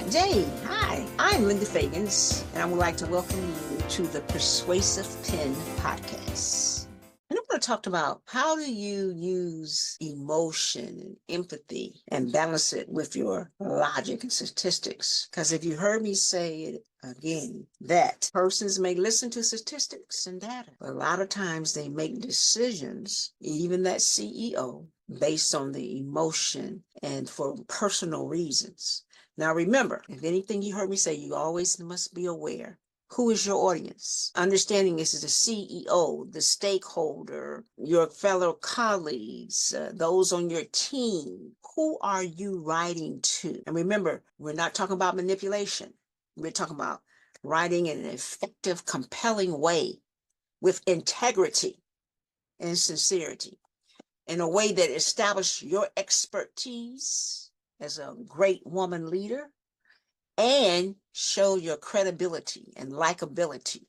that day. Hi, I'm Linda Fagans, and I would like to welcome you to the Persuasive Pen podcast. And I'm going to talk about how do you use emotion and empathy and balance it with your logic and statistics. Because if you heard me say it again, that persons may listen to statistics and data, but a lot of times they make decisions, even that CEO, based on the emotion and for personal reasons. Now, remember, if anything you heard me say, you always must be aware. Who is your audience? Understanding this is the CEO, the stakeholder, your fellow colleagues, those on your team. Who are you writing to? And remember, we're not talking about manipulation. We're talking about writing in an effective, compelling way with integrity and sincerity in a way that establishes your expertise as a great woman leader and show your credibility and likability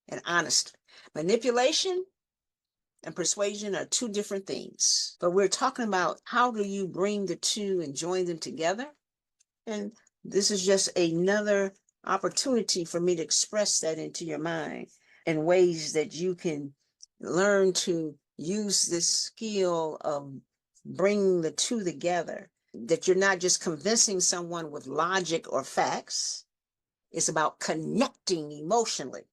and honesty. Manipulation and persuasion are two different things, but we're talking about how do you bring the two and join them together. And this is just another opportunity for me to express that into your mind in ways that you can learn to use this skill of bringing the two together, that you're not just convincing someone with logic or facts. It's about connecting emotionally.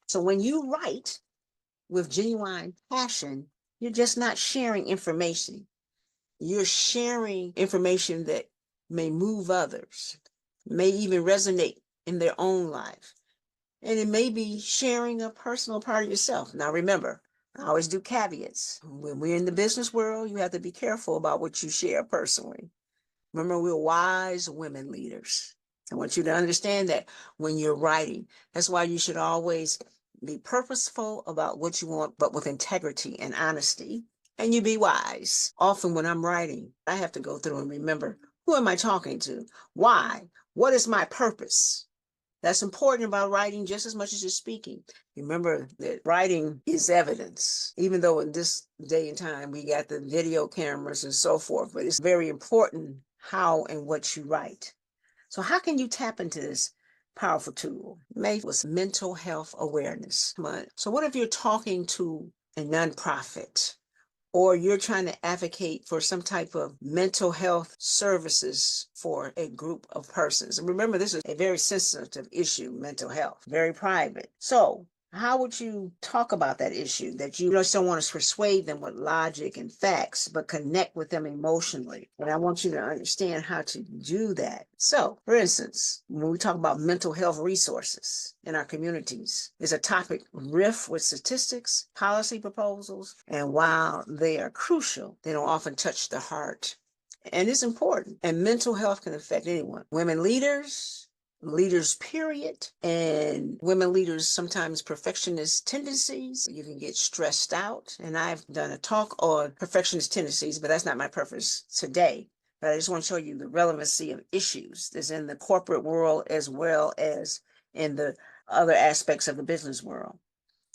So when you write with genuine passion, you're just not sharing information. You're sharing information that may move others, may even resonate in their own life. And it may be sharing a personal part of yourself. Now, remember, I always do caveats. When we're in the business world, you have to be careful about what you share personally. Remember, we're wise women leaders. I want you to understand that when you're writing. That's why you should always be purposeful about what you want, but with integrity and honesty. And you be wise. Often when I'm writing, I have to go through and remember, who am I talking to? Why? What is my purpose? That's important about writing just as much as you're speaking. Remember that writing is evidence, even though in this day and time we got the video cameras and so forth, but it's very important how and what you write. So how can you tap into this powerful tool? May was Mental Health Awareness Month. So what if you're talking to a nonprofit, or you're trying to advocate for some type of mental health services for a group of persons? And remember, this is a very sensitive issue, mental health, very private. So how would you talk about that issue, that you just don't want to persuade them with logic and facts, but connect with them emotionally? And I want you to understand how to do that. So, for instance, when we talk about mental health resources in our communities, is a topic rife with statistics, policy proposals, and while they are crucial, they don't often touch the heart. And it's important. And mental health can affect anyone. Women leaders period, and women leaders sometimes perfectionist tendencies. You can get stressed out, and I've done a talk on perfectionist tendencies, but that's not my purpose today. But I just want to show you the relevancy of issues that's in the corporate world as well as in the other aspects of the business world.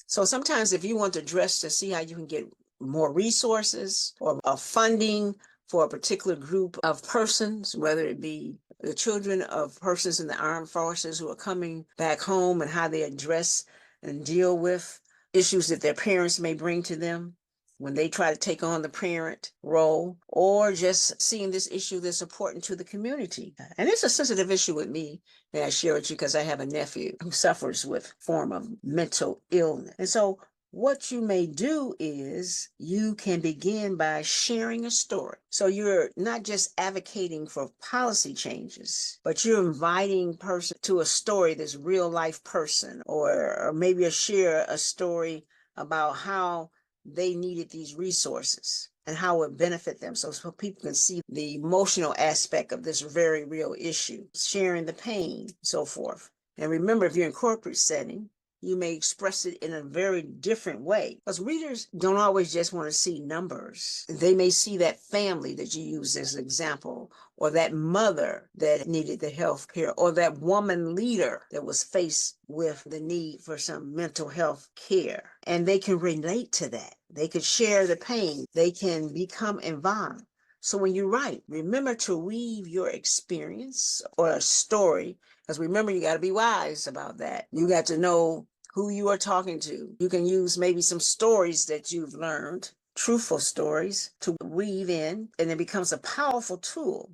So sometimes if you want to address to see how you can get more resources or funding for a particular group of persons, whether it be the children of persons in the armed forces who are coming back home and how they address and deal with issues that their parents may bring to them when they try to take on the parent role, or just seeing this issue that's important to the community. And it's a sensitive issue with me that I share with you because I have a nephew who suffers with a form of mental illness. And so what you may do is you can begin by sharing a story. So you're not just advocating for policy changes, but you're inviting person to a story that's real life person, or maybe share a story about how they needed these resources and how it would benefit them. So people can see the emotional aspect of this very real issue, sharing the pain, so forth. And remember, if you're in corporate setting, you may express it in a very different way, because readers don't always just want to see numbers. They may see that family that you use as an example, or that mother that needed the health care, or that woman leader that was faced with the need for some mental health care. And they can relate to that. They could share the pain. They can become involved. So when you write, remember to weave your experience or a story, because remember, you got to be wise about that. You got to know who you are talking to. You can use maybe some stories that you've learned, truthful stories, to weave in, and it becomes a powerful tool.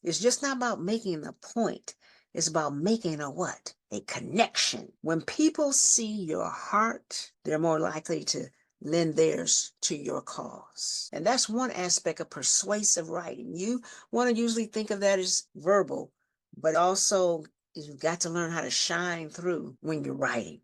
It's just not about making a point. It's about making a what? A connection. When people see your heart, they're more likely to lend theirs to your cause. And that's one aspect of persuasive writing. You want to usually think of that as verbal, but also you've got to learn how to shine through when you're writing.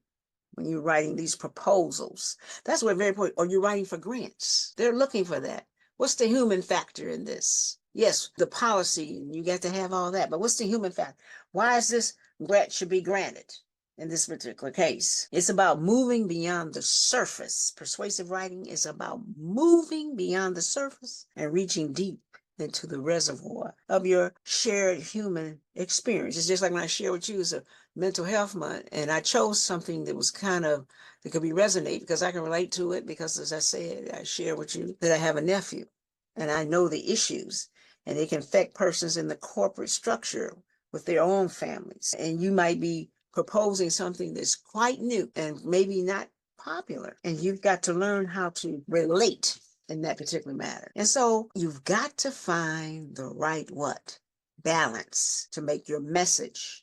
When you're writing these proposals, that's what very important. Or you're writing for grants. They're looking for that. What's the human factor in this? Yes, the policy, and you got to have all that, but what's the human factor? Why is this grant should be granted? In this particular case, it's about moving beyond the surface. Persuasive writing is about moving beyond the surface and reaching deep into the reservoir of your shared human experience. It's just like when I share with you, it's a mental health month, and I chose something that was that could be resonate because I can relate to it because, as I said, I share with you that I have a nephew and I know the issues, and it can affect persons in the corporate structure with their own families. And you might be proposing something that's quite new and maybe not popular. And you've got to learn how to relate in that particular matter. And so you've got to find the right what? Balance to make your message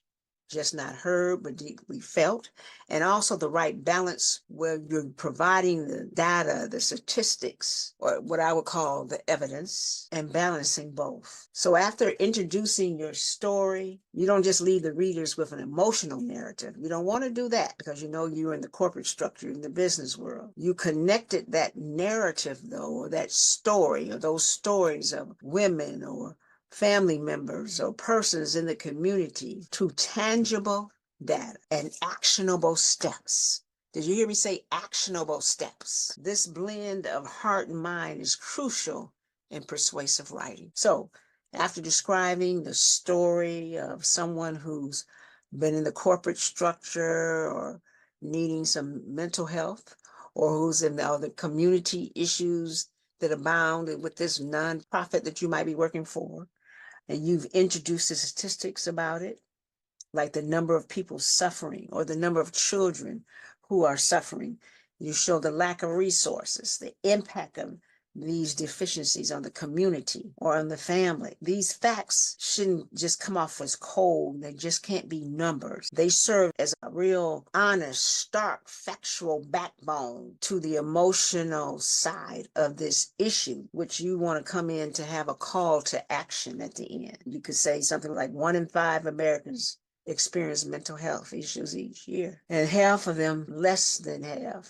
just not heard, but deeply felt. And also the right balance where you're providing the data, the statistics, or what I would call the evidence, and balancing both. So after introducing your story, you don't just leave the readers with an emotional narrative. You don't want to do that because you know you're in the corporate structure, in the business world. You connected that narrative, though, or that story, or those stories of women or family members or persons in the community to tangible data and actionable steps. Did you hear me say actionable steps? This blend of heart and mind is crucial in persuasive writing. So after describing the story of someone who's been in the corporate structure or needing some mental health, or who's in the community issues that abound with this nonprofit that you might be working for, and you've introduced the statistics about it, like the number of people suffering or the number of children who are suffering. You show the lack of resources, the impact of these deficiencies on the community or on the family. These facts shouldn't just come off as cold. They just can't be numbers. They serve as a real honest, stark, factual backbone to the emotional side of this issue, which you want to come in to have a call to action at the end. You could say something like 1 in 5 Americans experience mental health issues each year, and half of them, less than half,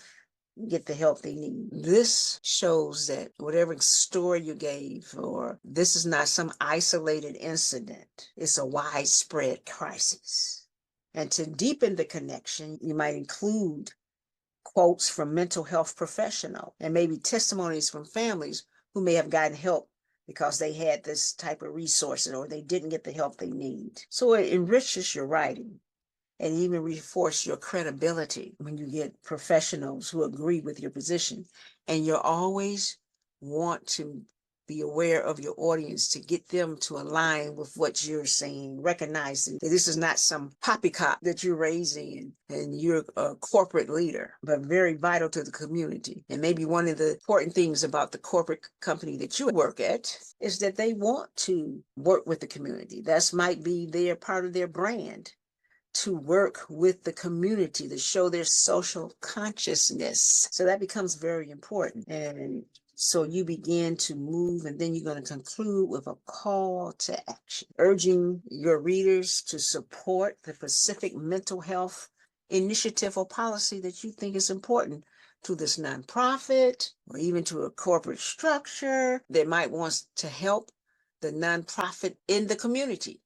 get the help they need. This shows that whatever story you gave, or this is not some isolated incident, it's a widespread crisis. And to deepen the connection, you might include quotes from mental health professionals and maybe testimonies from families who may have gotten help because they had this type of resources or they didn't get the help they need. So it enriches your writing and even reinforce your credibility when you get professionals who agree with your position. And you always want to be aware of your audience to get them to align with what you're saying, recognizing that this is not some poppycock that you're raising and you're a corporate leader, but very vital to the community. And maybe one of the important things about the corporate company that you work at is that they want to work with the community. That might be their part of their brand, to work with the community, to show their social consciousness. So that becomes very important. And so you begin to move, and then you're going to conclude with a call to action, urging your readers to support the specific mental health initiative or policy that you think is important to this nonprofit or even to a corporate structure that might want to help the nonprofit in the community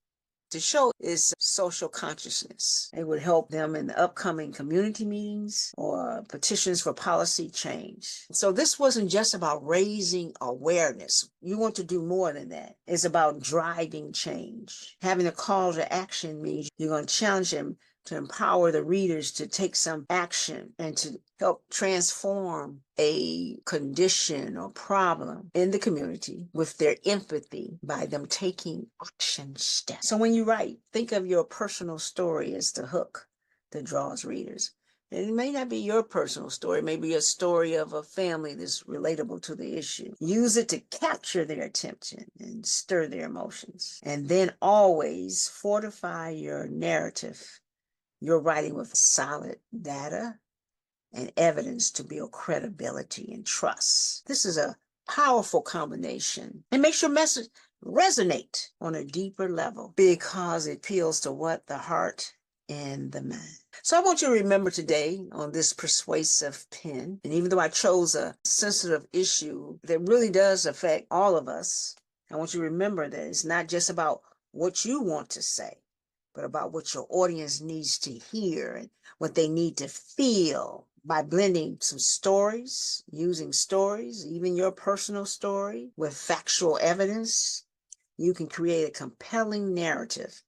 to show is social consciousness. It would help them in the upcoming community meetings or petitions for policy change. So this wasn't just about raising awareness. You want to do more than that. It's about driving change. Having a call to action means you're going to challenge them to empower the readers to take some action and to help transform a condition or problem in the community with their empathy by them taking action steps. So when you write, think of your personal story as the hook that draws readers. It may not be your personal story. It may be a story of a family that's relatable to the issue. Use it to capture their attention and stir their emotions. And then always fortify your narrative. You're writing with solid data and evidence to build credibility and trust. This is a powerful combination. It makes your message resonate on a deeper level because it appeals to what? The heart and the mind. So I want you to remember today on this persuasive pen, and even though I chose a sensitive issue that really does affect all of us, I want you to remember that it's not just about what you want to say, but about what your audience needs to hear and what they need to feel. By blending some stories, using stories, even your personal story, with factual evidence, you can create a compelling narrative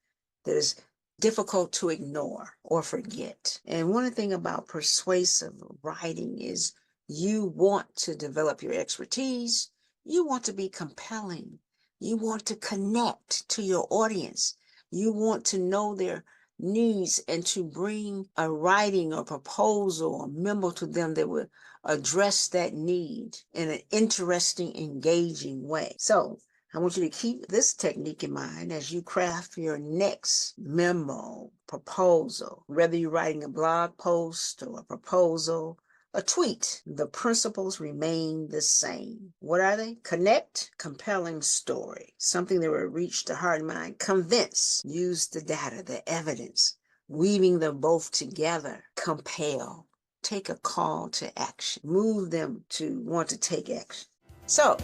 that is difficult to ignore or forget. And one thing about persuasive writing is you want to develop your expertise. You want to be compelling. You want to connect to your audience. You want to know their needs and to bring a writing or proposal or memo to them that would address that need in an interesting, engaging way. So I want you to keep this technique in mind as you craft your next memo, proposal, whether you're writing a blog post or a proposal, a tweet. The principles remain the same. What are they? Connect, compelling story, something that will reach the heart and mind. Convince, use the data, the evidence, weaving them both together. Compel, take a call to action, move them to want to take action. So,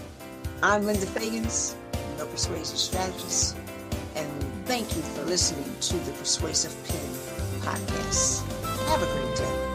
I'm Linda Fagans, your persuasive strategist, and thank you for listening to the Persuasive Pen podcast. Have a great day.